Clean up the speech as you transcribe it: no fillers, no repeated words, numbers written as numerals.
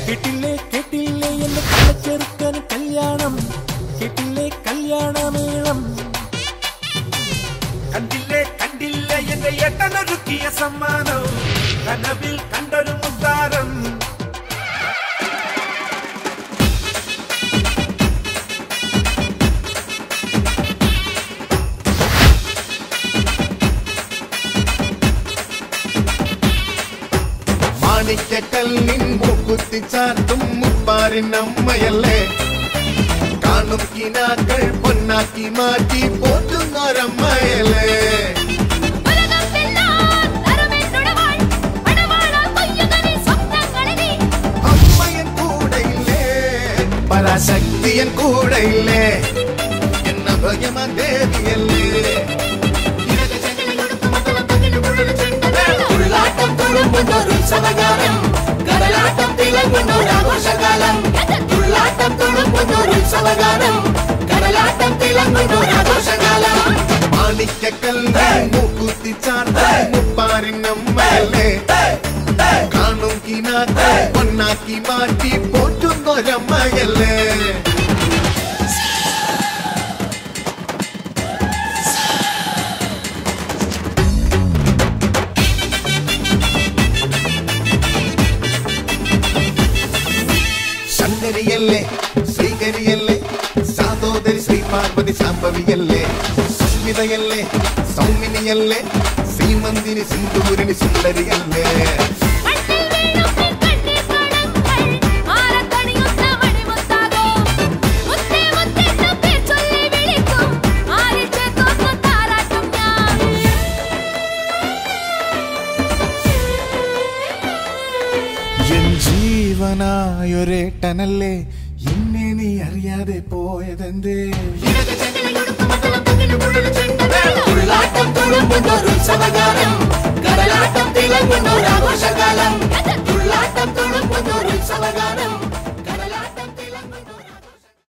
കേട്ടില്ലേ കേട്ടില്ലേ എന്റെ കള്ളച്ചെറുക്കന് കല്യാണം കേട്ടില്ലേ കല്യാണമേളം കണ്ടില്ലേ കണ്ടില്ലേ എന്റെ ഏട്ടനൊരുക്കിയ സമ്മാനം കനവിൽ കണ്ടൊരു മുത്താരം മാണിക്കക്കല്ലിൻ മൂക്കുത്തി ചാർത്തും മുപ്പാരിൻ അമ്മയല്ലേ കാണും കിനാക്കൾ പൊന്നാക്കി മാറ്റി പോറ്റുന്നൊരമ്മയല്ലേ അമ്മയൻ കൂടെയില്ലേ പരാശക്തിയൻ കൂടെയില്ലേ എന്ന ഭഗവാൻ ദേവിയല്ലേ കടലാട്ടം തിളങ്ങുന്നൊരാഘോഷകാലം തുള്ളാട്ടം തുളുമ്പുന്നൊരുത്സവഗാനം കടലാട്ടം തിളങ്ങുന്നൊരാഘോഷകാലം മാണിക്കക്കല്ലിൻ മൂക്കുത്തി ചാർത്തും മുപ്പാരിൻ അമ്മയല്ലേ കാണും കിനാക്കൾ പൊന്നാക്കി മാറ്റി പോറ്റുന്നൊരമ്മയല്ലേ ശങ്കരിയല്ലേ ശ്രീകരിയല്ലേ സാതോദരി ശ്രീ പാർവതി സാംഭവിയല്ലേ സുസ്മിതയല്ലേ സൗമിനിയല്ലേ ശ്രീമന്തിനി സിന്ദൂരിനി സുന്ദരിയല്ലേ ജീവനായൊരേട്ടനല്ലേ എന്നെ നീ അറിയാതെ പോയതെന്തേ തുള്ളാട്ടം തുളുമ്പുന്നൊരുത്സവഗാനം കടലാട്ടം തിളങ്ങുന്നൊരാഘോഷകാലം